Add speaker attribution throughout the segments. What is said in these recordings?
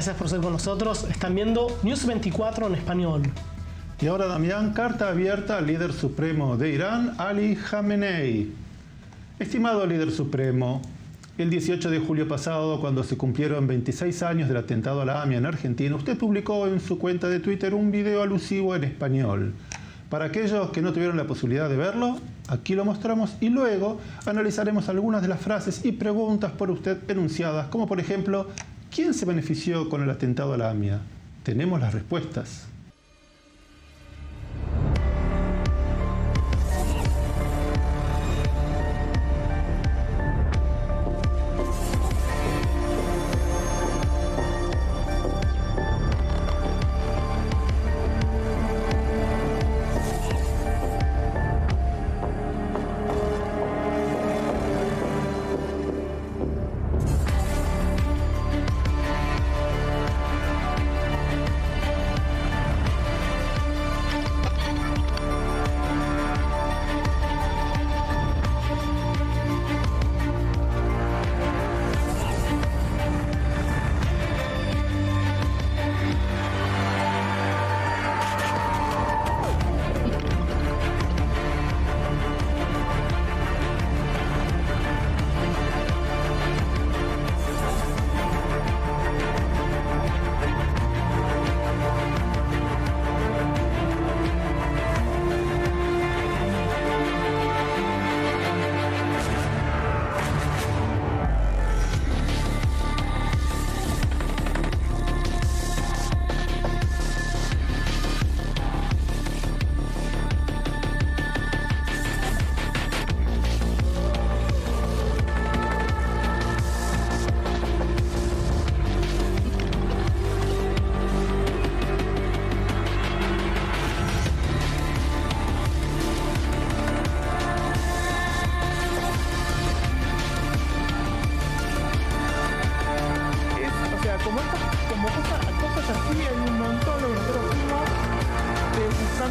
Speaker 1: Gracias por ser con nosotros. Están viendo News 24 en español.
Speaker 2: Y ahora, Damián, carta abierta al líder supremo de Irán, Ali Khamenei. Estimado líder supremo, el 18 de julio pasado, cuando se cumplieron 26 años del atentado a la AMIA en Argentina, usted publicó en su cuenta de Twitter un video alusivo en español. Para aquellos que no tuvieron la posibilidad de verlo, aquí lo mostramos y luego analizaremos algunas de las frases y preguntas por usted enunciadas, como por ejemplo, ¿quién se benefició con el atentado a la AMIA? Tenemos las respuestas.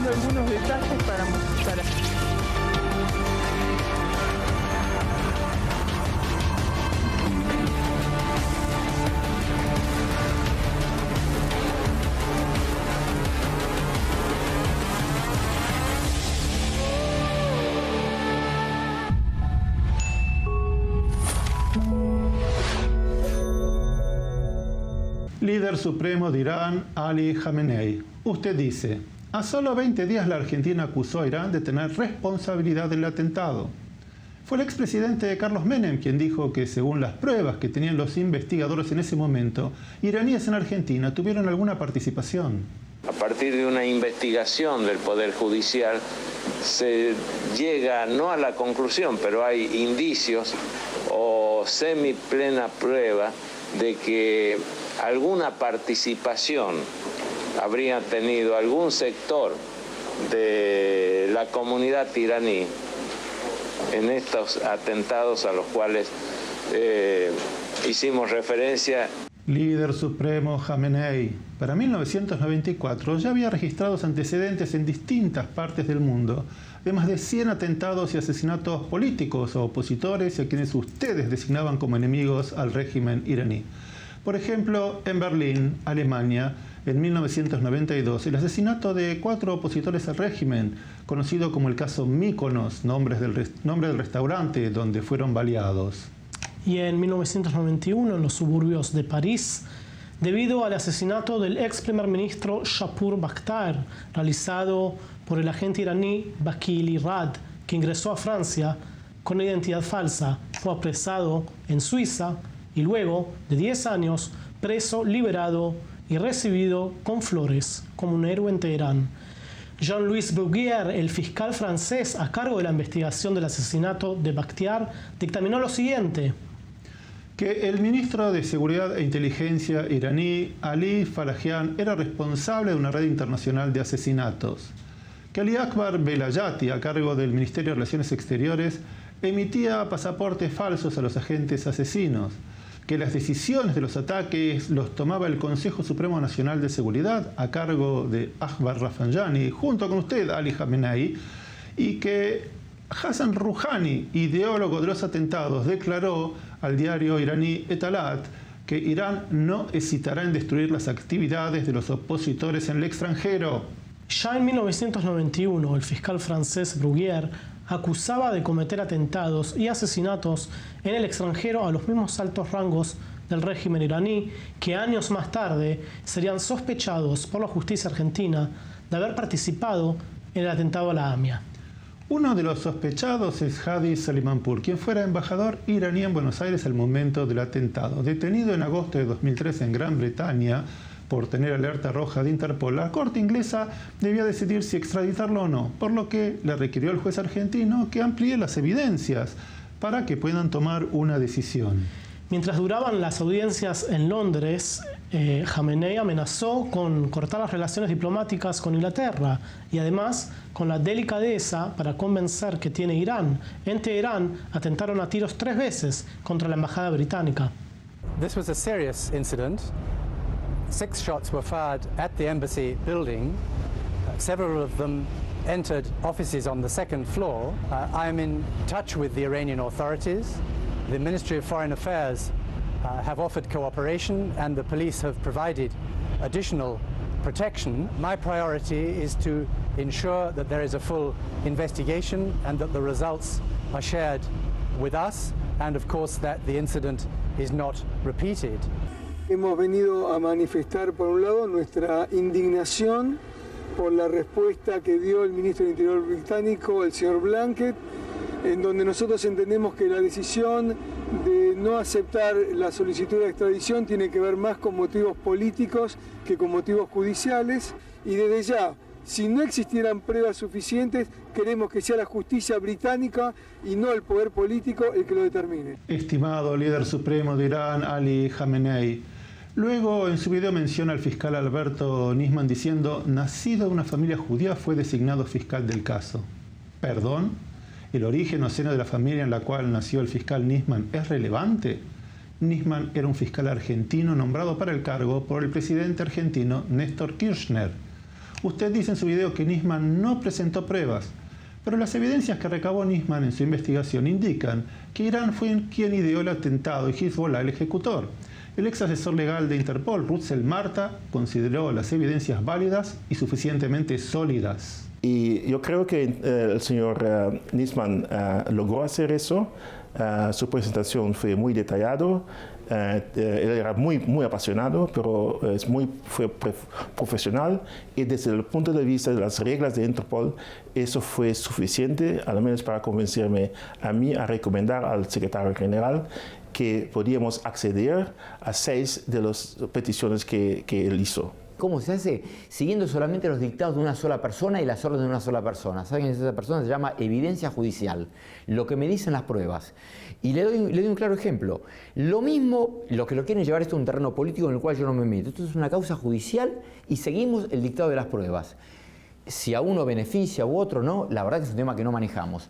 Speaker 3: Algunos detalles para mostrar.
Speaker 2: Líder supremo de Irán, Ali Khamenei. Usted dice: a solo 20 días la Argentina acusó a Irán de tener responsabilidad del atentado. Fue el expresidente Carlos Menem quien dijo que, según las pruebas que tenían los investigadores en ese momento, iraníes en Argentina tuvieron alguna participación.
Speaker 4: A partir de una investigación del Poder Judicial se llega no a la conclusión, pero hay indicios o semiplena prueba de que alguna participación habría tenido algún sector de la comunidad iraní en estos atentados a los cuales hicimos referencia.
Speaker 2: Líder supremo Khamenei, para 1994 ya había registrados antecedentes en distintas partes del mundo de más de 100 atentados y asesinatos políticos o opositores a quienes ustedes designaban como enemigos al régimen iraní. Por ejemplo, en Berlín, Alemania, en 1992, el asesinato de 4 opositores al régimen, conocido como el caso Mykonos, nombre del restaurante donde fueron baleados.
Speaker 1: Y en 1991, en los suburbios de París, debido al asesinato del ex primer ministro Shapur Bakhtar, realizado por el agente iraní Bakili Rad, que ingresó a Francia con identidad falsa, fue apresado en Suiza y luego de 10 años preso, liberado y recibido con flores como un héroe en Teherán. Jean-Louis Bruguière, el fiscal francés a cargo de la investigación del asesinato de Bakhtar, dictaminó lo siguiente:
Speaker 2: que el ministro de Seguridad e Inteligencia iraní, Ali Falahian, era responsable de una red internacional de asesinatos, que Ali Akbar Velayati, a cargo del Ministerio de Relaciones Exteriores, emitía pasaportes falsos a los agentes asesinos, que las decisiones de los ataques los tomaba el Consejo Supremo Nacional de Seguridad a cargo de Akbar Rafsanjani, junto con usted, Ali Khamenei, y que Hassan Rouhani, ideólogo de los atentados, declaró al diario iraní Etalat que Irán no hesitará en destruir las actividades de los opositores en el extranjero.
Speaker 1: Ya en 1991, el fiscal francés Bruguière acusaba de cometer atentados y asesinatos en el extranjero a los mismos altos rangos del régimen iraní, que años más tarde serían sospechados por la justicia argentina de haber participado en el atentado a la AMIA.
Speaker 2: Uno de los sospechados es Hadi Salimanpour, quien fuera embajador iraní en Buenos Aires al momento del atentado. Detenido en agosto de 2003 en Gran Bretaña por tener alerta roja de Interpol, la corte inglesa debía decidir si extraditarlo o no, por lo que le requirió al juez argentino que amplíe las evidencias para que puedan tomar una decisión.
Speaker 1: Mientras duraban las audiencias en Londres, Jamenei amenazó con cortar las relaciones diplomáticas con Inglaterra y además con la delicadeza para convencer que tiene Irán. En Teherán atentaron a tiros 3 veces contra la embajada británica.
Speaker 5: This was a serious incident. 6 shots were fired at the embassy building. Several of them entered offices on the 2nd floor. I am in touch with the Iranian authorities. The Ministry of Foreign Affairs have offered cooperation and the police have provided additional protection. My priority is to ensure that there is a full investigation and that the results are shared with us and of course that the incident is not repeated.
Speaker 6: Hemos venido a manifestar por un lado nuestra indignación por la respuesta que dio el ministro del Interior británico, el señor Blanket, en donde nosotros entendemos que la decisión de no aceptar la solicitud de extradición tiene que ver más con motivos políticos que con motivos judiciales, y desde ya, si no existieran pruebas suficientes, queremos que sea la justicia británica y no el poder político el que lo determine.
Speaker 2: Estimado líder supremo de Irán, Ali Khamenei, luego en su video menciona al fiscal Alberto Nisman diciendo: nacido de una familia judía, fue designado fiscal del caso. ¿Perdón? ¿El origen o seno de la familia en la cual nació el fiscal Nisman es relevante? Nisman era un fiscal argentino nombrado para el cargo por el presidente argentino Néstor Kirchner. Usted dice en su video que Nisman no presentó pruebas, pero las evidencias que recabó Nisman en su investigación indican que Irán fue quien ideó el atentado y Hezbollah el ejecutor. El ex asesor legal de Interpol, Russell Marta, consideró las evidencias válidas y suficientemente sólidas.
Speaker 7: Y yo creo que el señor Nisman logró hacer eso. Su presentación fue muy detallado. Él era muy apasionado, pero fue profesional. Y desde el punto de vista de las reglas de Interpol, eso fue suficiente, al menos para convencerme a mí a recomendar al secretario general que podíamos acceder a 6 de las peticiones que él hizo.
Speaker 8: ¿Cómo se hace? Siguiendo solamente los dictados de una sola persona y las órdenes de una sola persona. ¿Saben? Esa persona se llama evidencia judicial, lo que me dicen las pruebas. Y le doy un claro ejemplo. Lo mismo, los que lo quieren llevar esto a un terreno político en el cual yo no me meto. Esto es una causa judicial y seguimos el dictado de las pruebas. Si a uno beneficia u otro no, la verdad que es un tema que no manejamos.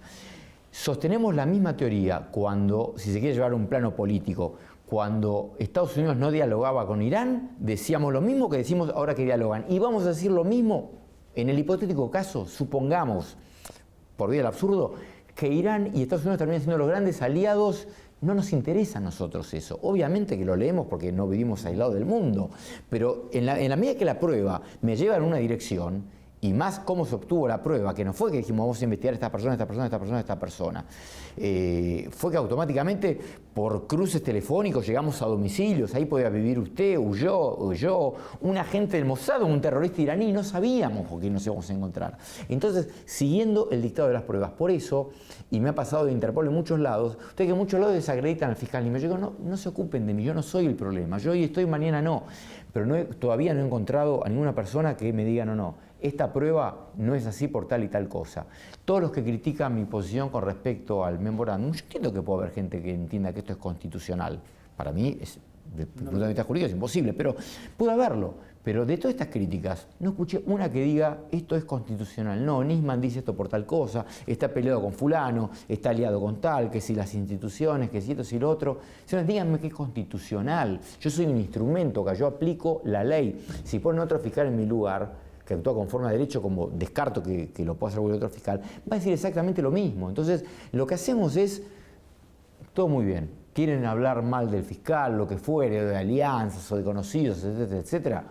Speaker 8: Sostenemos la misma teoría cuando, si se quiere llevar a un plano político, cuando Estados Unidos no dialogaba con Irán, decíamos lo mismo que decimos ahora que dialogan. Y vamos a decir lo mismo en el hipotético caso, supongamos, por vía del absurdo, que Irán y Estados Unidos terminen siendo los grandes aliados. No nos interesa a nosotros eso. Obviamente que lo leemos porque no vivimos aislados del mundo, pero en la medida que la prueba me lleva en una dirección, y más cómo se obtuvo la prueba, que no fue que dijimos vamos a investigar a esta persona, esta persona, esta persona, esta persona. Fue que automáticamente por cruces telefónicos llegamos a domicilios, ahí podía vivir usted o yo, un agente del Mossad, un terrorista iraní, no sabíamos con quién nos íbamos a encontrar. Entonces, siguiendo el dictado de las pruebas, por eso, y me ha pasado de Interpol en muchos lados, ustedes que en muchos lados desacreditan al fiscal, y me digo, no se ocupen de mí, yo no soy el problema, yo hoy estoy, mañana no, pero todavía no he encontrado a ninguna persona que me diga no. Esta prueba no es así por tal y tal cosa. Todos los que critican mi posición con respecto al memorándum, yo entiendo que puede haber gente que entienda que esto es constitucional. Para mí, desde el punto de vista jurídico, es imposible, pero puede haberlo. Pero de todas estas críticas, no escuché una que diga esto es constitucional. No, Nisman dice esto por tal cosa, está peleado con fulano, está aliado con tal, que si las instituciones, que si esto, si lo otro. Señores, díganme que es constitucional. Yo soy un instrumento, que yo aplico la ley. Si ponen otro fiscal en mi lugar, que actúa conforme a derecho, como descarto que lo pueda hacer cualquier otro fiscal, va a decir exactamente lo mismo. Entonces, lo que hacemos es todo muy bien. quieren hablar mal del fiscal, lo que fuere, de alianzas o de conocidos, etcétera, etcétera,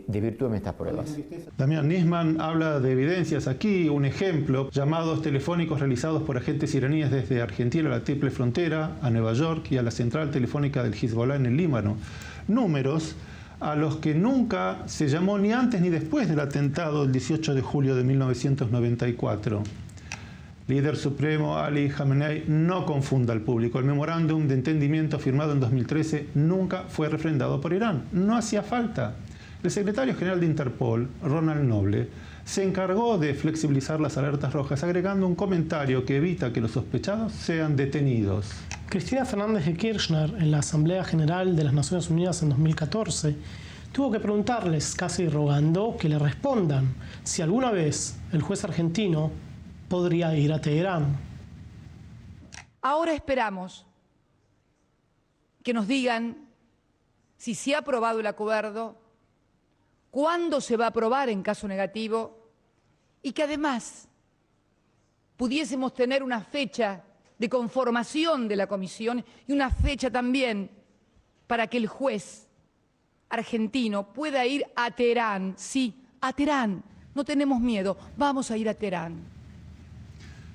Speaker 8: desvirtúen estas pruebas.
Speaker 2: Damián Nisman habla de evidencias aquí, un ejemplo, llamados telefónicos realizados por agentes iraníes desde Argentina a la triple frontera, a Nueva York y a la central telefónica del Hezbollah en el Líbano. Números a los que nunca se llamó ni antes ni después del atentado del 18 de julio de 1994. Líder supremo Ali Khamenei, no confunda al público. El memorándum de entendimiento firmado en 2013 nunca fue refrendado por Irán. No hacía falta. El secretario general de Interpol, Ronald Noble, se encargó de flexibilizar las alertas rojas, agregando un comentario que evita que los sospechados sean detenidos.
Speaker 1: Cristina Fernández de Kirchner, en la Asamblea General de las Naciones Unidas en 2014, tuvo que preguntarles, casi rogando, que le respondan si alguna vez el juez argentino podría ir a Teherán.
Speaker 9: Ahora esperamos que nos digan si se ha aprobado el acuerdo, cuándo se va a aprobar en caso negativo y que además pudiésemos tener una fecha de conformación de la comisión y una fecha también para que el juez argentino pueda ir a Teherán. Sí, a Teherán. No tenemos miedo, vamos a ir a Teherán.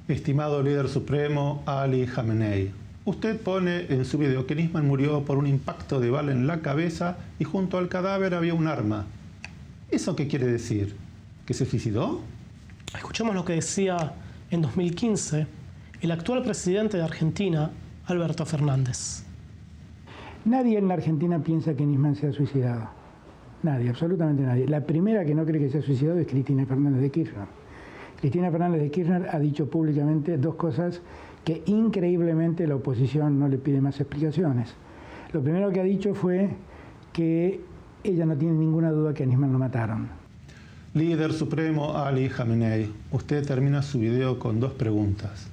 Speaker 2: Estimado líder supremo Ali Khamenei, usted pone en su video que Nisman murió por un impacto de bala en la cabeza y junto al cadáver había un arma. ¿Eso qué quiere decir? ¿Que se suicidó?
Speaker 1: Escuchemos lo que decía en 2015 el actual presidente de Argentina, Alberto Fernández.
Speaker 10: Nadie en la Argentina piensa que Nisman se ha suicidado. Nadie, absolutamente nadie. La primera que no cree que se ha suicidado es Cristina Fernández de Kirchner. Cristina Fernández de Kirchner ha dicho públicamente dos cosas que increíblemente la oposición no le pide más explicaciones. Lo primero que ha dicho fue que ella no tiene ninguna duda que a Nisman lo mataron.
Speaker 2: Líder supremo Ali Khamenei, usted termina su video con dos preguntas.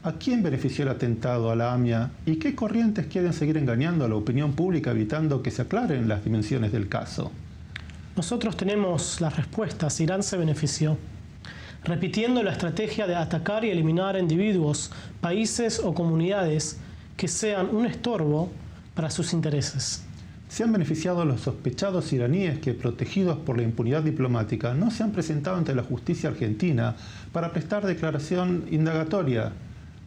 Speaker 2: ¿A quién benefició el atentado a la AMIA y qué corrientes quieren seguir engañando a la opinión pública evitando que se aclaren las dimensiones del caso?
Speaker 1: Nosotros tenemos las respuestas. Irán se benefició, repitiendo la estrategia de atacar y eliminar individuos, países o comunidades que sean un estorbo para sus intereses.
Speaker 2: Se han beneficiado los sospechados iraníes que, protegidos por la impunidad diplomática, no se han presentado ante la justicia argentina para prestar declaración indagatoria.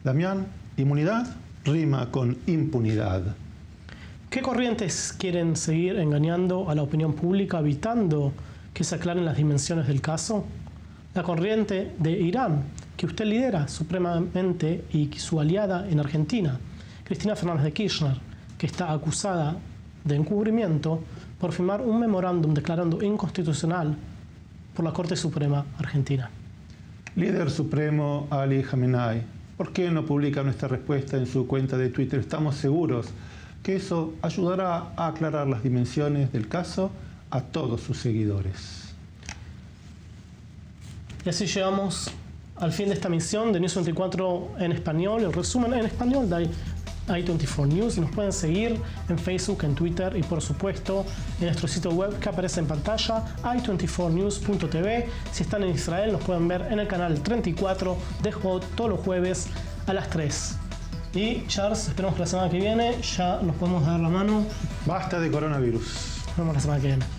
Speaker 2: Damián, inmunidad rima con impunidad.
Speaker 1: ¿Qué corrientes quieren seguir engañando a la opinión pública, evitando que se aclaren las dimensiones del caso? La corriente de Irán, que usted lidera supremamente, y su aliada en Argentina, Cristina Fernández de Kirchner, que está acusada de encubrimiento por firmar un memorándum declarando inconstitucional por la Corte Suprema Argentina.
Speaker 2: Líder supremo Ali Khamenei, ¿por qué no publica nuestra respuesta en su cuenta de Twitter? Estamos seguros que eso ayudará a aclarar las dimensiones del caso a todos sus seguidores.
Speaker 1: Y así llegamos al fin de esta misión de News 24 en español, el resumen en español de i24 News. Y nos pueden seguir en Facebook, en Twitter y por supuesto en nuestro sitio web que aparece en pantalla, i24news.tv. Si están en Israel nos pueden ver en el canal 34 de Hot todos los jueves a las 3. Y Charles, esperemos que la semana que viene ya nos podemos dar la mano.
Speaker 2: Basta de coronavirus.
Speaker 1: Nos vemos la semana que viene.